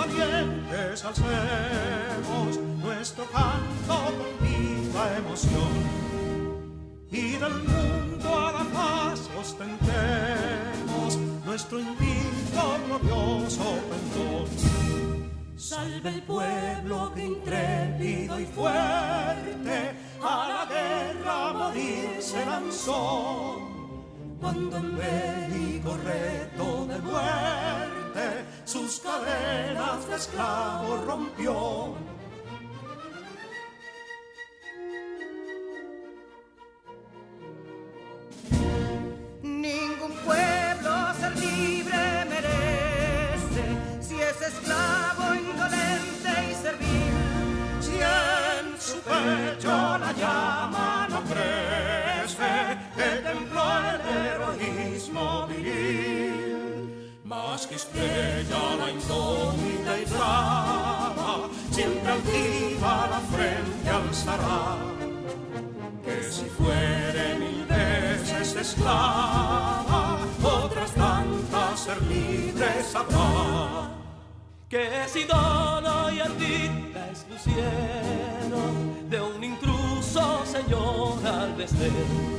valientes alcemos nuestro canto con viva emoción, y del mundo a la paz ostentemos nuestro invicto glorioso pendón. Salve el pueblo que intrépido y fuerte a la guerra a morir se lanzó, cuando en bélico reto de muerte sus cadenas de esclavos rompió. Ningún pueblo ser libre merece si es esclavo, indolente y servil. Si en su pecho la llama no crece, que templó el heroísmo viril, más que estrella la indómita y brava, siempre altiva la frente alzará, que si fuere mil veces esclava, otras tantas ser libre sabrá. Que si dono y ardid la expusieron de un intruso señor al desdén.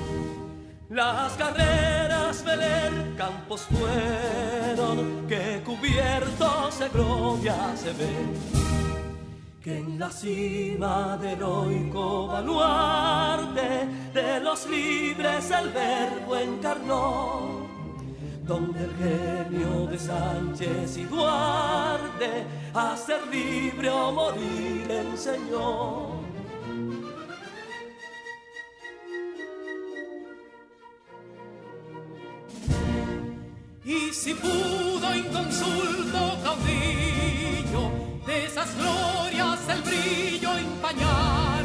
Las carreras veler campos fueron, que cubiertos de gloria se ven, que en la cima del heroico baluarte de los libres el verbo encarnó, donde el genio de Sánchez y Duarte a ser libre o morir enseñó. Y si pudo inconsulto caudillo de esas glorias el brillo empañar,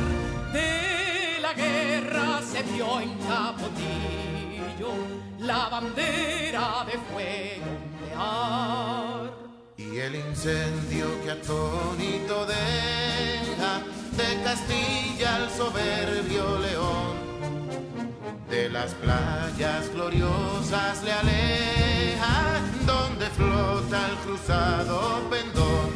de la guerra se vio en Capotillo la bandera de fuego ondear. Y el incendio que atónito deja de Castilla al soberbio león, de las playas gloriosas le aleja, donde flota el cruzado pendón.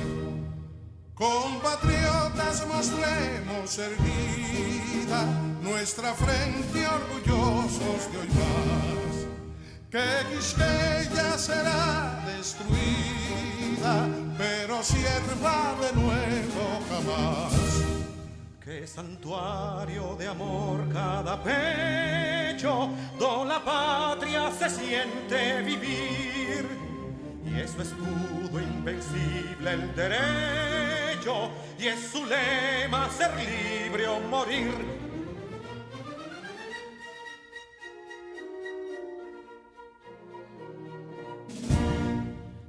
Compatriotas, mostremos erguida nuestra frente orgullosos de hoy más, que Quisqueya será destruida, pero sierva de nuevo jamás. Que santuario de amor cada pecho, donde la patria se siente vivir, y es su escudo invencible el derecho, y es su lema ser libre o morir.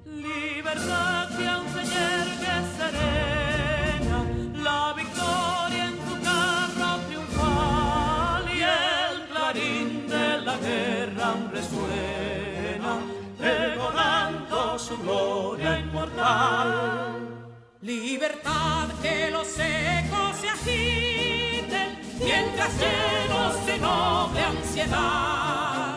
Libertad que aún se yergue serena, la victoria en su carro triunfal, y el clarín de la guerra aún resuena, pregonando su gloria inmortal. Libertad, que los ecos se agiten mientras llenos de noble ansiedad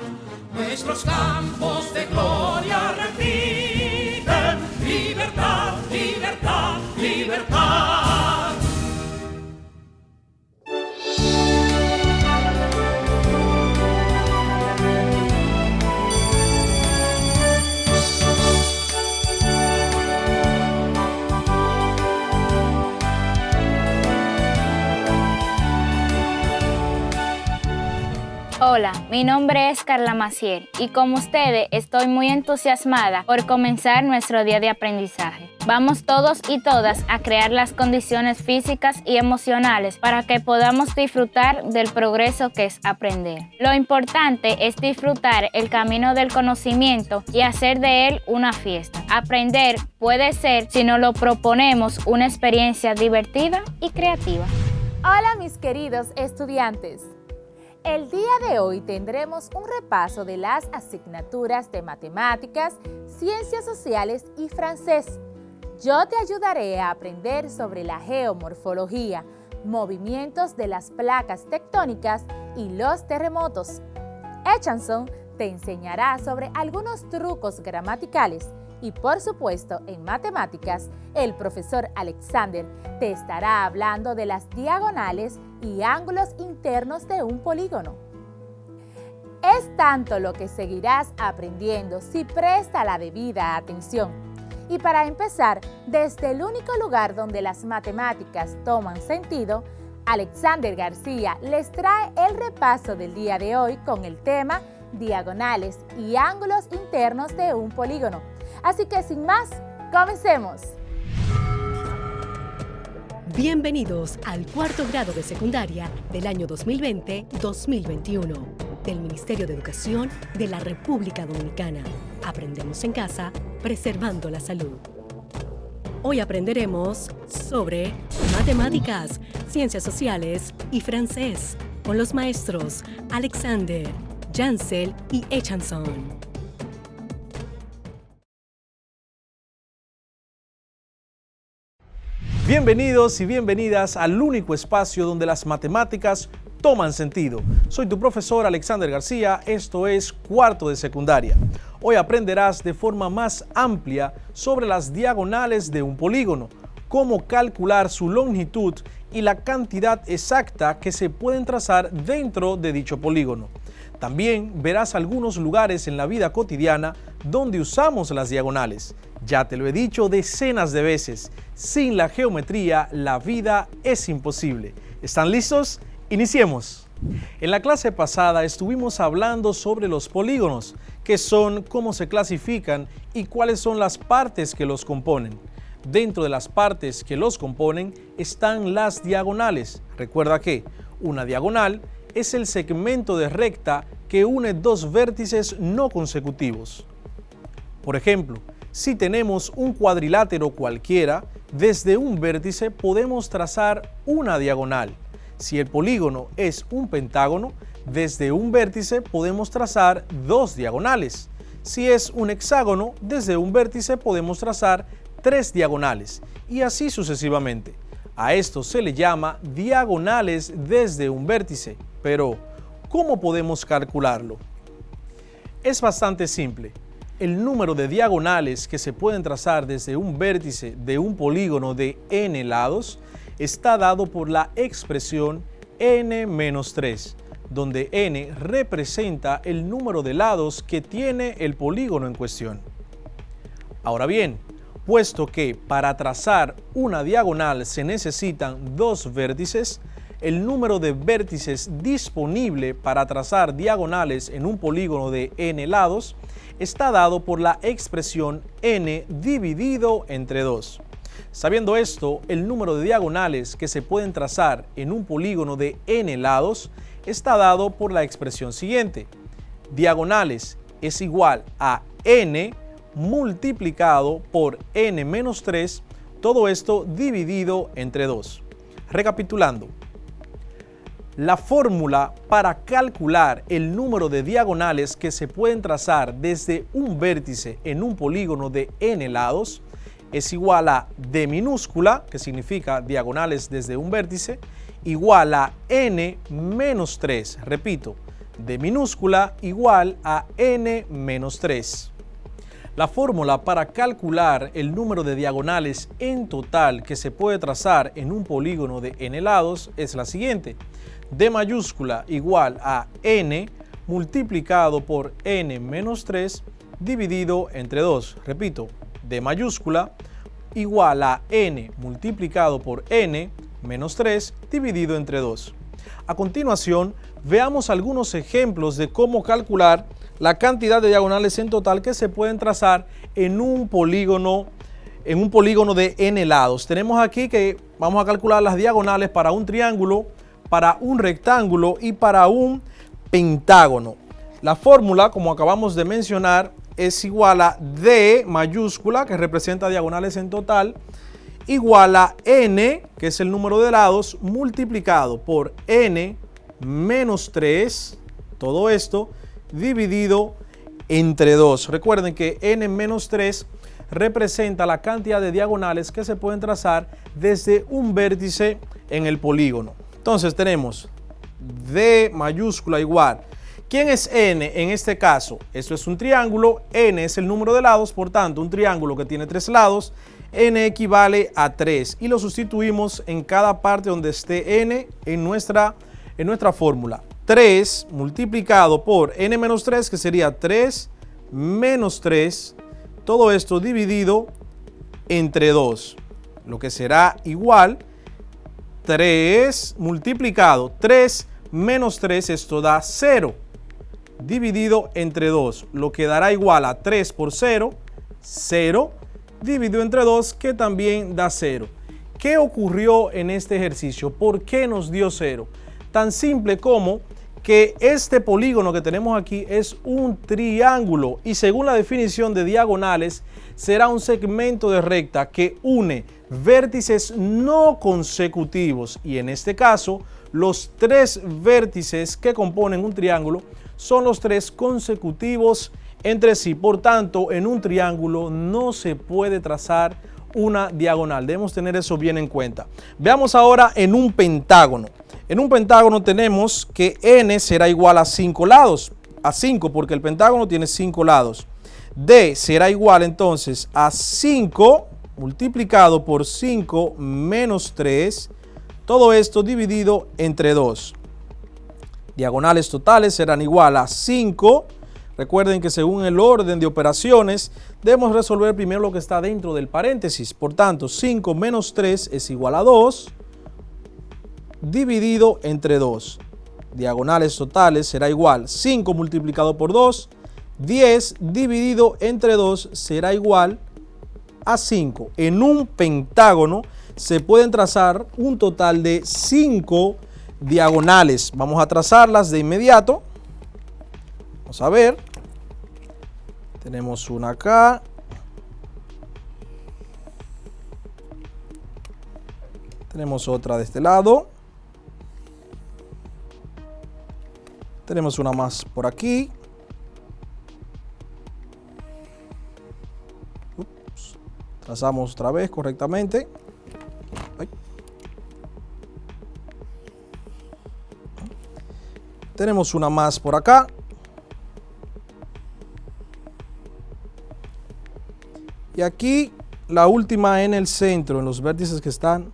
nuestros campos de gloria repiten: libertad, libertad, libertad. Hola, mi nombre es Carla Maciel y como ustedes estoy muy entusiasmada por comenzar nuestro día de aprendizaje. Vamos todos y todas a crear las condiciones físicas y emocionales para que podamos disfrutar del progreso que es aprender. Lo importante es disfrutar el camino del conocimiento y hacer de él una fiesta. Aprender puede ser, si nos lo proponemos, una experiencia divertida y creativa. Hola mis queridos estudiantes. El día de hoy tendremos un repaso de las asignaturas de matemáticas, ciencias sociales y francés. Yo te ayudaré a aprender sobre la geomorfología, movimientos de las placas tectónicas y los terremotos. Echanson te enseñará sobre algunos trucos gramaticales Y por supuesto, en matemáticas, el profesor Alexander te estará hablando de las diagonales y ángulos internos de un polígono. Es tanto lo que seguirás aprendiendo si presta la debida atención. Y para empezar, desde el único lugar donde las matemáticas toman sentido, Alexander García les trae el repaso del día de hoy con el tema diagonales y ángulos internos de un polígono. Así que sin más, comencemos. Bienvenidos al cuarto grado de secundaria del año 2020-2021 del Ministerio de Educación de la República Dominicana. Aprendemos en casa, preservando la salud. Hoy aprenderemos sobre matemáticas, ciencias sociales y francés con los maestros Alexander, Jansel y Echanson. Bienvenidos y bienvenidas al único espacio donde las matemáticas toman sentido. Soy tu profesor Alexander García, esto es cuarto de secundaria. Hoy aprenderás de forma más amplia sobre las diagonales de un polígono, cómo calcular su longitud y la cantidad exacta que se pueden trazar dentro de dicho polígono. También verás algunos lugares en la vida cotidiana donde usamos las diagonales. Ya te lo he dicho decenas de veces, sin la geometría la vida es imposible. ¿Están listos? Iniciemos. En la clase pasada estuvimos hablando sobre los polígonos, qué son, cómo se clasifican y cuáles son las partes que los componen. Dentro de las partes que los componen están las diagonales. Recuerda que una diagonal es el segmento de recta que une dos vértices no consecutivos. Por ejemplo, si tenemos un cuadrilátero cualquiera, desde un vértice podemos trazar una diagonal. Si el polígono es un pentágono, desde un vértice podemos trazar dos diagonales. Si es un hexágono, desde un vértice podemos trazar tres diagonales y así sucesivamente. A esto se le llama diagonales desde un vértice. Pero, ¿cómo podemos calcularlo? Es bastante simple. El número de diagonales que se pueden trazar desde un vértice de un polígono de n lados está dado por la expresión n-3, donde n representa el número de lados que tiene el polígono en cuestión. Ahora bien, puesto que para trazar una diagonal se necesitan dos vértices, el número de vértices disponible para trazar diagonales en un polígono de n lados está dado por la expresión n dividido entre 2. Sabiendo esto, el número de diagonales que se pueden trazar en un polígono de n lados está dado por la expresión siguiente. Diagonales es igual a n multiplicado por n-3, todo esto dividido entre 2. Recapitulando, la fórmula para calcular el número de diagonales que se pueden trazar desde un vértice en un polígono de n lados es igual a d minúscula, que significa diagonales desde un vértice, igual a n-3. Repito, d minúscula igual a n-3. La fórmula para calcular el número de diagonales en total que se puede trazar en un polígono de n lados es la siguiente. D mayúscula igual a n multiplicado por n-3 dividido entre 2. Repito, D mayúscula igual a n multiplicado por n-3 dividido entre 2. A continuación, veamos algunos ejemplos de cómo calcular la cantidad de diagonales en total que se pueden trazar en un polígono de n lados. Tenemos aquí que vamos a calcular las diagonales para un triángulo, para un rectángulo y para un pentágono. La fórmula, como acabamos de mencionar, es igual a D mayúscula, que representa diagonales en total, igual a n, que es el número de lados, multiplicado por n menos 3, todo esto, dividido entre 2. Recuerden que n menos 3 representa la cantidad de diagonales que se pueden trazar desde un vértice en el polígono. Entonces tenemos D mayúscula igual ¿Quién es n en este caso? Esto es un triángulo, n es el número de lados, por tanto, un triángulo que tiene 3 lados, n equivale a 3 y lo sustituimos en cada parte donde esté n en nuestra fórmula. 3 multiplicado por n menos 3, que sería 3 menos 3, todo esto dividido entre 2, lo que será igual 3 multiplicado 3 menos 3, esto da 0, dividido entre 2, lo que dará igual a 3 por 0, 0, dividido entre 2, que también da 0. ¿Qué ocurrió en este ejercicio? ¿Por qué nos dio 0? Tan simple como que este polígono que tenemos aquí es un triángulo y según la definición de diagonales será un segmento de recta que une vértices no consecutivos y en este caso los 3 vértices que componen un triángulo son los 3 consecutivos entre sí. Por tanto, en un triángulo no se puede trazar una diagonal. Debemos tener eso bien en cuenta. Veamos ahora en un pentágono. En un pentágono tenemos que n será igual a 5 lados, a 5 porque el pentágono tiene 5 lados. D será igual entonces a 5 multiplicado por 5 menos 3, todo esto dividido entre 2. Diagonales totales serán igual a 5. Recuerden que según el orden de operaciones debemos resolver primero lo que está dentro del paréntesis. Por tanto, 5 menos 3 es igual a 2. Dividido entre 2. Diagonales totales será igual 5 multiplicado por 2, 10 dividido entre 2 será igual a 5. En un pentágono se pueden trazar un total de 5 diagonales. Vamos a trazarlas de inmediato. Vamos a ver. Tenemos una acá. Tenemos otra de este lado. Tenemos una más por aquí. Ups. Trazamos otra vez correctamente. Ay. Tenemos una más por acá. Y aquí la última en el centro, en los vértices que están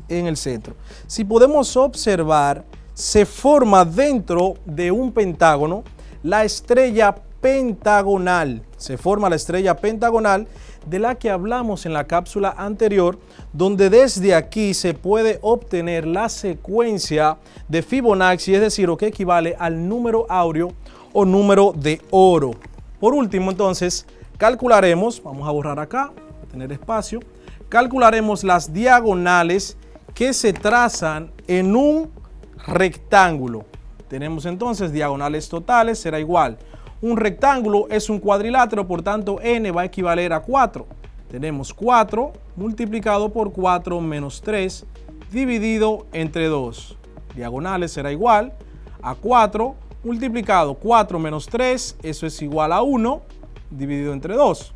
en el centro. Si podemos observar, se forma dentro de un pentágono la estrella pentagonal. Se forma la estrella pentagonal de la que hablamos en la cápsula anterior, donde desde aquí se puede obtener la secuencia de Fibonacci, es decir, lo que equivale al número áureo o número de oro. Por último, entonces, calcularemos, vamos a borrar acá, tener espacio, calcularemos las diagonales que se trazan en un rectángulo. Tenemos entonces diagonales totales, será igual. Un rectángulo es un cuadrilátero, por tanto n va a equivaler a 4. Tenemos 4 multiplicado por 4 menos 3 dividido entre 2. Diagonales será igual a 4 multiplicado 4 menos 3, eso es igual a 1 dividido entre 2.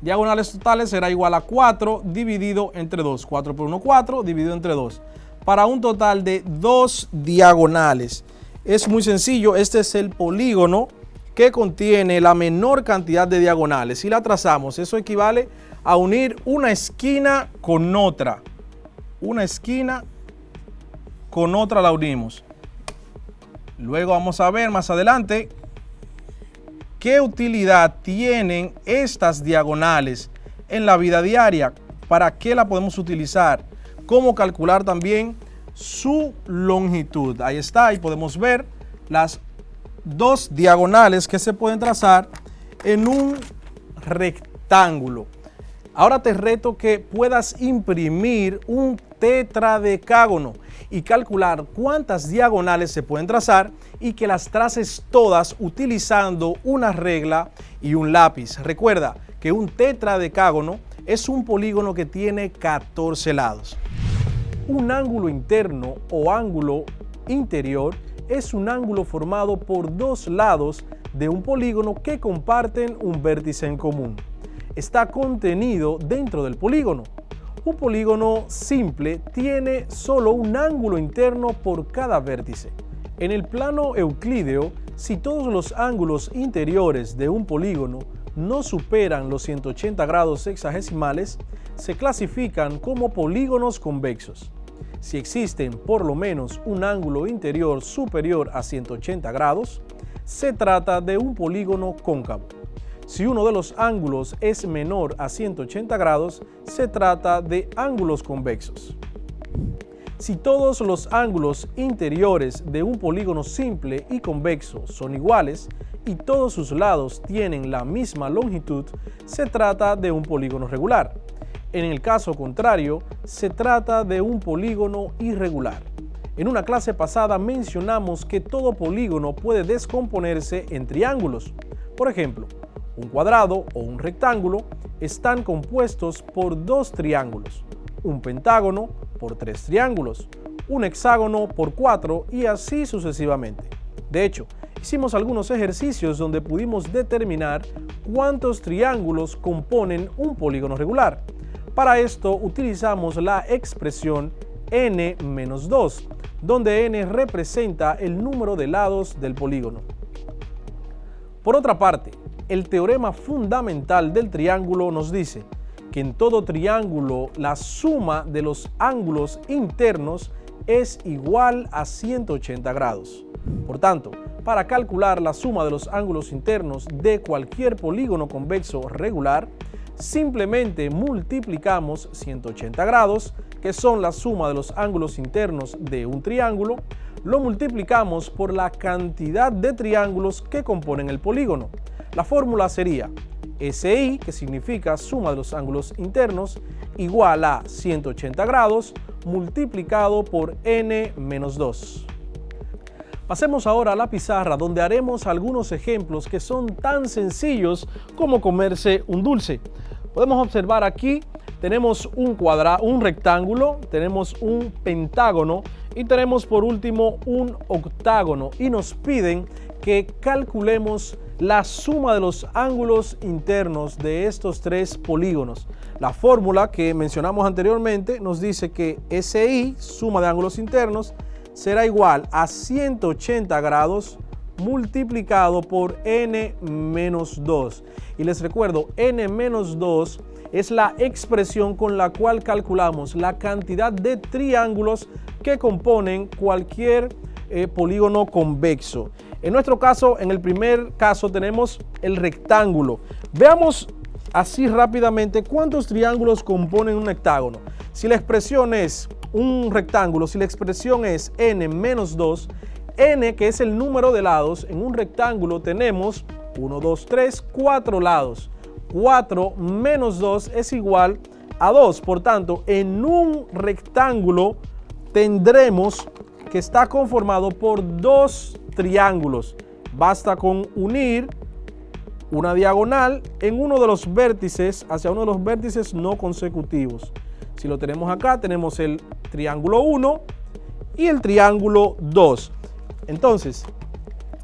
Diagonales totales será igual a 4 dividido entre 2. 4 por 1, 4 dividido entre 2. Para un total de 2 diagonales. Es muy sencillo, este es el polígono que contiene la menor cantidad de diagonales. Si la trazamos, eso equivale a unir una esquina con otra. Una esquina con otra la unimos. Luego vamos a ver más adelante qué utilidad tienen estas diagonales en la vida diaria. ¿Para qué la podemos utilizar? Cómo calcular también su longitud. Ahí está, ahí podemos ver las 2 diagonales que se pueden trazar en un rectángulo. Ahora te reto que puedas imprimir un tetradecágono y calcular cuántas diagonales se pueden trazar y que las traces todas utilizando una regla y un lápiz. Recuerda que un tetradecágono es un polígono que tiene 14 lados. Un ángulo interno o ángulo interior es un ángulo formado por 2 lados de un polígono que comparten un vértice en común. Está contenido dentro del polígono. Un polígono simple tiene solo un ángulo interno por cada vértice. En el plano euclídeo, si todos los ángulos interiores de un polígono no superan los 180 grados sexagesimales, se clasifican como polígonos convexos. Si existen por lo menos un ángulo interior superior a 180 grados, se trata de un polígono cóncavo. Si uno de los ángulos es menor a 180 grados, se trata de ángulos convexos. Si todos los ángulos interiores de un polígono simple y convexo son iguales y todos sus lados tienen la misma longitud, se trata de un polígono regular. En el caso contrario, se trata de un polígono irregular. En una clase pasada mencionamos que todo polígono puede descomponerse en triángulos. Por ejemplo, un cuadrado o un rectángulo están compuestos por dos triángulos, un pentágono por tres triángulos, un hexágono por 4 y así sucesivamente. De hecho, hicimos algunos ejercicios donde pudimos determinar cuántos triángulos componen un polígono regular. Para esto utilizamos la expresión n-2, donde n representa el número de lados del polígono. Por otra parte, el teorema fundamental del triángulo nos dice que en todo triángulo la suma de los ángulos internos es igual a 180 grados. Por tanto, para calcular la suma de los ángulos internos de cualquier polígono convexo regular, simplemente multiplicamos 180 grados, que son la suma de los ángulos internos de un triángulo, lo multiplicamos por la cantidad de triángulos que componen el polígono. La fórmula sería SI, que significa suma de los ángulos internos, igual a 180 grados multiplicado por n-2. Pasemos ahora a la pizarra, donde haremos algunos ejemplos que son tan sencillos como comerse un dulce. Podemos observar aquí, tenemos un rectángulo, tenemos un pentágono y tenemos por último un octágono, y nos piden que calculemos la suma de los ángulos internos de estos tres polígonos. La fórmula que mencionamos anteriormente nos dice que SI, suma de ángulos internos, será igual a 180 grados multiplicado por n-2. Y les recuerdo, n-2 es la expresión con la cual calculamos la cantidad de triángulos que componen cualquier polígono convexo. En nuestro caso, en el primer caso, tenemos el rectángulo. Veamos así rápidamente cuántos triángulos componen un hectágono. Si la expresión es un rectángulo, si la expresión es n-2, n, que es el número de lados, en un rectángulo tenemos 1, 2, 3, 4 lados. 4 menos 2 es igual a 2. Por tanto, en un rectángulo tendremos que está conformado por dos triángulos. Basta con unir una diagonal en uno de los vértices hacia uno de los vértices no consecutivos. Si lo tenemos acá, tenemos el triángulo 1 y el triángulo 2. Entonces,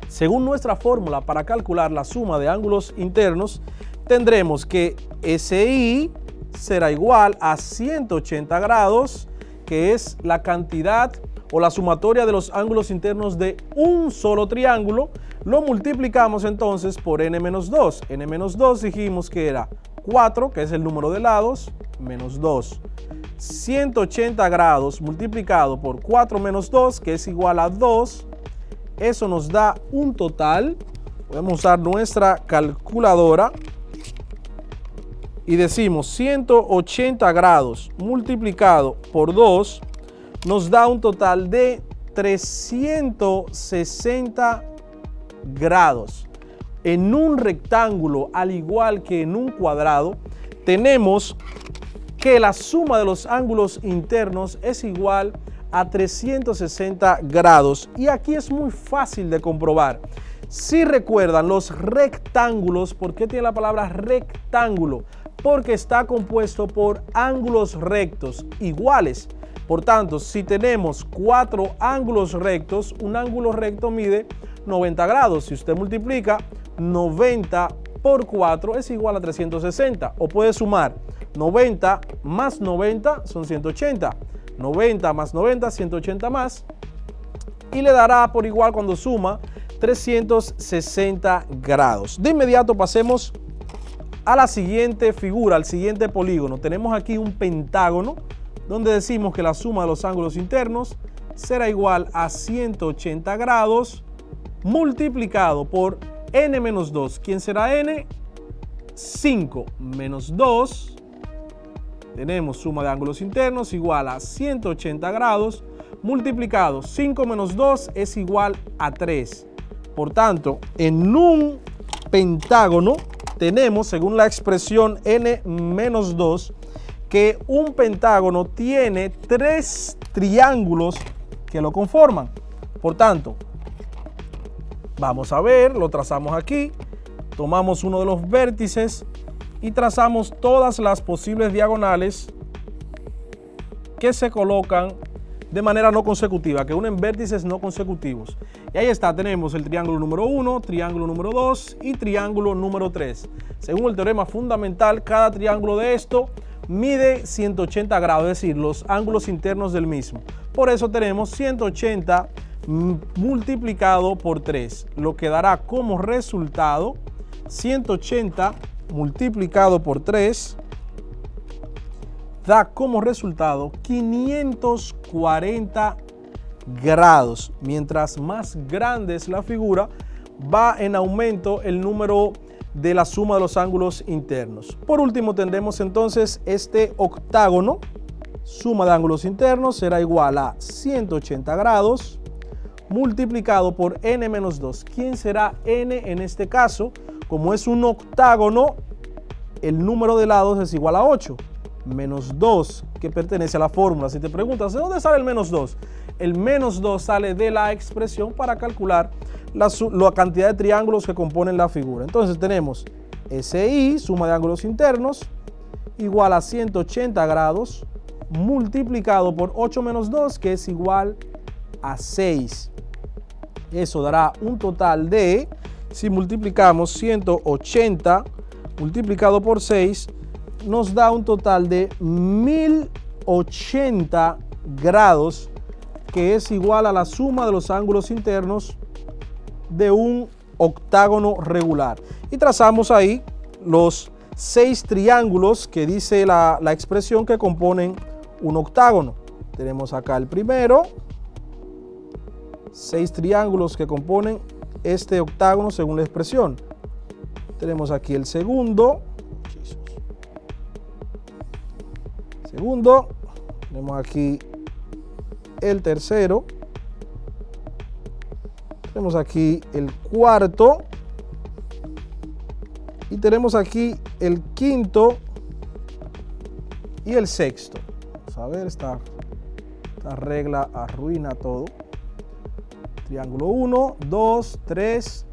según nuestra fórmula para calcular la suma de ángulos internos, tendremos que SI será igual a 180 grados, que es la cantidad o la sumatoria de los ángulos internos de un solo triángulo. Lo multiplicamos entonces por n-2. n-2 dijimos que era 4, que es el número de lados, menos 2. 180 grados multiplicado por 4 menos 2, que es igual a 2. Eso nos da un total. Podemos usar nuestra calculadora y decimos 180 grados multiplicado por 2 nos da un total de 360 grados. En un rectángulo, al igual que en un cuadrado, tenemos que la suma de los ángulos internos es igual a 360 grados. Y aquí es muy fácil de comprobar. Si recuerdan, los rectángulos, ¿por qué tiene la palabra rectángulo? Porque está compuesto por ángulos rectos iguales. Por tanto, si tenemos 4 ángulos rectos, un ángulo recto mide 90 grados. Si usted multiplica 90 por 4 es igual a 360. O puede sumar 90 más 90 son 180. 90 más 90, 180 más. y le dará por igual cuando suma 360 grados. De inmediato pasemos a la siguiente figura, al siguiente polígono. Tenemos aquí un pentágono donde decimos que la suma de los ángulos internos será igual a 180 grados multiplicado por n menos 2. ¿Quién será n? 5 menos 2. Tenemos suma de ángulos internos igual a 180 grados multiplicado 5 menos 2 es igual a 3. Por tanto, en un pentágono tenemos, según la expresión n menos 2, que un pentágono tiene 3 triángulos que lo conforman. Por tanto, vamos a ver, lo trazamos aquí, tomamos uno de los vértices y trazamos todas las posibles diagonales que se colocan de manera no consecutiva, que unen vértices no consecutivos. Y ahí está, tenemos el triángulo número 1, triángulo número 2 y triángulo número 3. Según el teorema fundamental, cada triángulo de esto mide 180 grados, es decir, los ángulos internos del mismo. Por eso tenemos 180 multiplicado por 3, lo que dará como resultado 180 multiplicado por 3 da como resultado 540 grados. Mientras más grande es la figura, va en aumento el número de la suma de los ángulos internos. Por último, tendremos entonces este octágono. Suma de ángulos internos será igual a 180 grados multiplicado por n menos 2. ¿Quién será n en este caso? Como es un octágono, el número de lados es igual a 8. Menos 2, que pertenece a la fórmula. Si te preguntas, ¿de dónde sale el menos 2? El menos 2 sale de la expresión para calcular la cantidad de triángulos que componen la figura. Entonces tenemos SI, suma de ángulos internos, igual a 180 grados, multiplicado por 8 menos 2, que es igual a 6. Eso dará un total de, si multiplicamos 180 multiplicado por 6, nos da un total de 1080 grados, que es igual a la suma de los ángulos internos de un octágono regular. Y trazamos ahí los 6 triángulos que dice la expresión que componen un octágono. Tenemos acá el primero, 6 triángulos que componen este octágono según la expresión. Tenemos aquí el segundo. Tenemos aquí el tercero, tenemos aquí el cuarto y tenemos aquí el quinto y el sexto. Vamos a ver, esta regla arruina todo. Triángulo 1, 2, 3,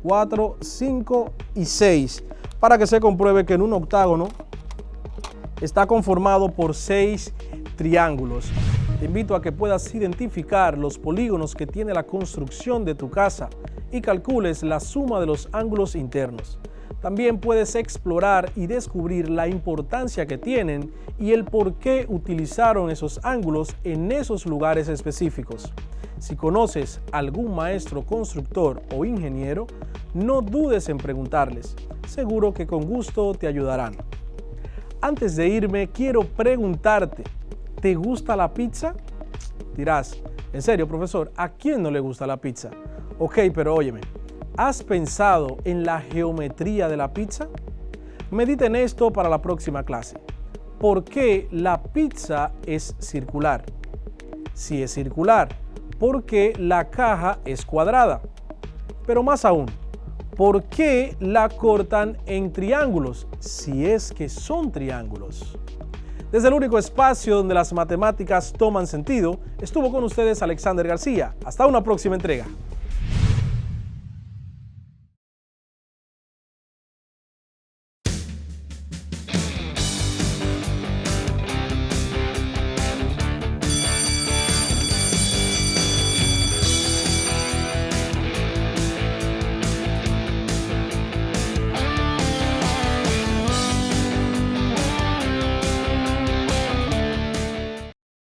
4, 5 y 6, para que se compruebe que en un octágono está conformado por 6 triángulos. Te invito a que puedas identificar los polígonos que tiene la construcción de tu casa y calcules la suma de los ángulos internos. También puedes explorar y descubrir la importancia que tienen y el por qué utilizaron esos ángulos en esos lugares específicos. Si conoces algún maestro constructor o ingeniero, no dudes en preguntarles. Seguro que con gusto te ayudarán. Antes de irme, quiero preguntarte, ¿te gusta la pizza? Dirás, en serio, profesor, ¿a quién no le gusta la pizza? Ok, pero óyeme, ¿has pensado en la geometría de la pizza? Medita en esto para la próxima clase. ¿Por qué la pizza es circular? Si es circular, ¿por qué la caja es cuadrada? Pero más aún, ¿por qué la cortan en triángulos, si es que son triángulos? Desde el único espacio donde las matemáticas toman sentido, estuvo con ustedes Alexander García. Hasta una próxima entrega.